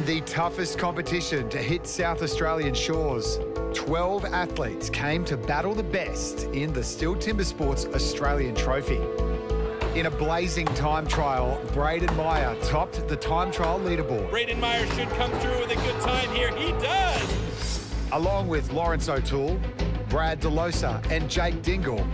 In the toughest competition to hit South Australian shores, 12 athletes came to battle the best in the STIHL Timbersports Australian Trophy. In a blazing time trial, Brayden Meyer topped the time trial leaderboard. Brayden Meyer should come through with a good time here. He does! Along with Lawrence O'Toole, Brad DeLosa and Jake Dingle.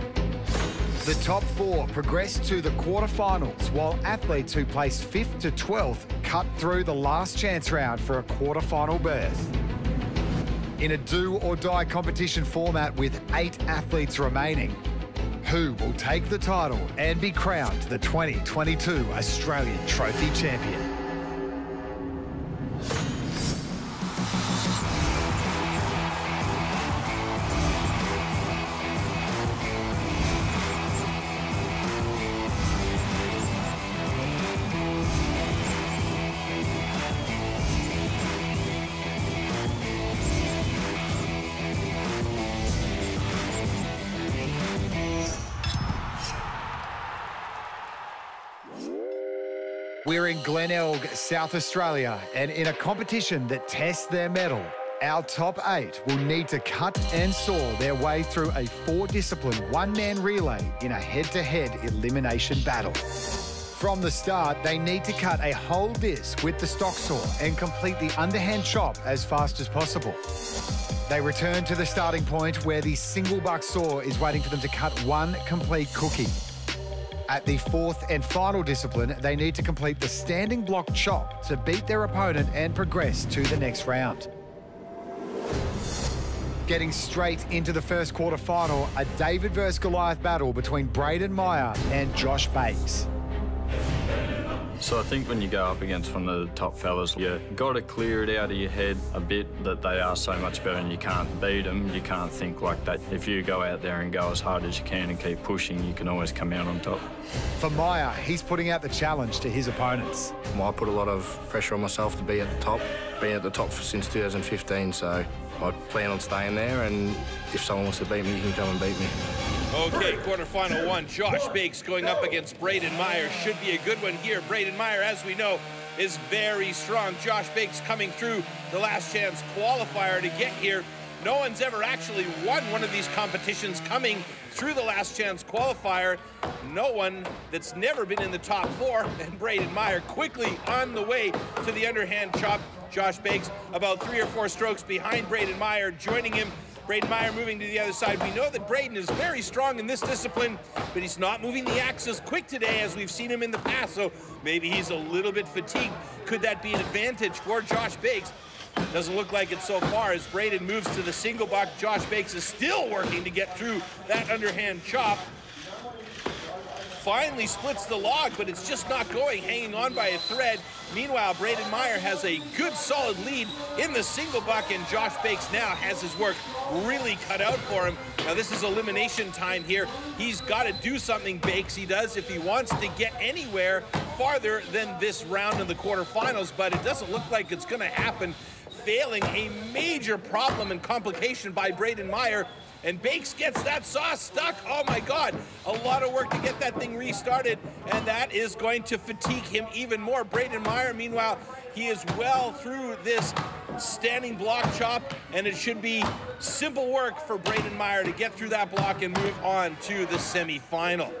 The top four progressed to the quarterfinals, while athletes who placed 5th to 12th cut through the last chance round for a quarterfinal berth. In a do-or-die competition format with 8 athletes remaining, who will take the title and be crowned the 2022 Australian Trophy champion? We're in Glenelg, South Australia, and in a competition that tests their mettle, our top 8 will need to cut and saw their way through a 4-discipline one-man relay in a head-to-head elimination battle. From the start, they need to cut a whole disc with the stock saw and complete the underhand chop as fast as possible. They return to the starting point where the SINGLEBUCK saw is waiting for them to cut one complete cookie. At the 4th and final discipline, they need to complete the standing block chop to beat their opponent and progress to the next round. Getting straight into the first quarter-final, a David versus Goliath battle between Brayden Meyer and J.Bakes. So I think when you go up against one of the top fellas, you got to clear it out of your head a bit that they are so much better and you can't beat them. You can't think like that. If you go out there and go as hard as you can and keep pushing, you can always come out on top. For Meyer, he's putting out the challenge to his opponents. I put a lot of pressure on myself to be at the top. Been at the top since 2015, so I plan on staying there, and if someone wants to beat me, you can come and beat me. Okay, quarterfinal 1, J.Bakes going up against Brayden Meyer. Should be a good one here. Brayden Meyer, as we know, is very strong. J.Bakes coming through the last chance qualifier to get here. No one's ever actually won one of these competitions coming through the last chance qualifier. No one that's never been in the top 4, and Brayden Meyer quickly on the way to the underhand chop. J.Bakes about 3 or 4 strokes behind Brayden Meyer, joining him. Brayden Meyer moving to the other side. We know that Brayden is very strong in this discipline, but he's not moving the axe as quick today as we've seen him in the past, so maybe he's a little bit fatigued. Could that be an advantage for J.Bakes? Doesn't look like it so far as Brayden moves to the SINGLEBUCK. J.Bakes is still working to get through that underhand chop. Finally splits the log, but it's just not going, hanging on by a thread. Meanwhile, Brayden Meyer has a good solid lead in the SINGLEBUCK, and J.Bakes now has his work really cut out for him. Now this is elimination time here. He's got to do something, Bakes. He does if he wants to get anywhere farther than this round in the quarterfinals, but it doesn't look like it's going to happen. Failing a major problem and complication by Brayden Meyer. And Bakes gets that saw stuck. Oh my God, a lot of work to get that thing restarted, and that is going to fatigue him even more. Brayden Meyer, meanwhile, he is well through this standing block chop, and it should be simple work for Brayden Meyer to get through that block and move on to the semifinal.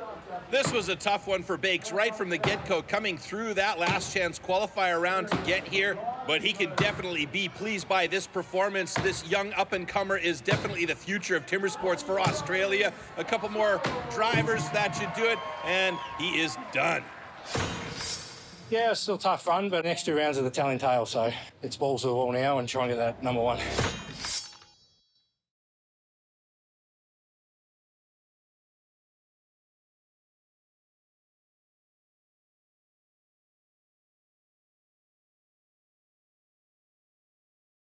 This was a tough one for Bakes right from the get-go, coming through that last chance qualifier round to get here, but he can definitely be pleased by this performance. This young up-and-comer is definitely the future of timber sports for Australia. A couple more drivers, that should do it, and he is done. Yeah, it's still a tough run, but the next 2 rounds are the telling tale, so it's balls to the wall now and trying to get that number 1.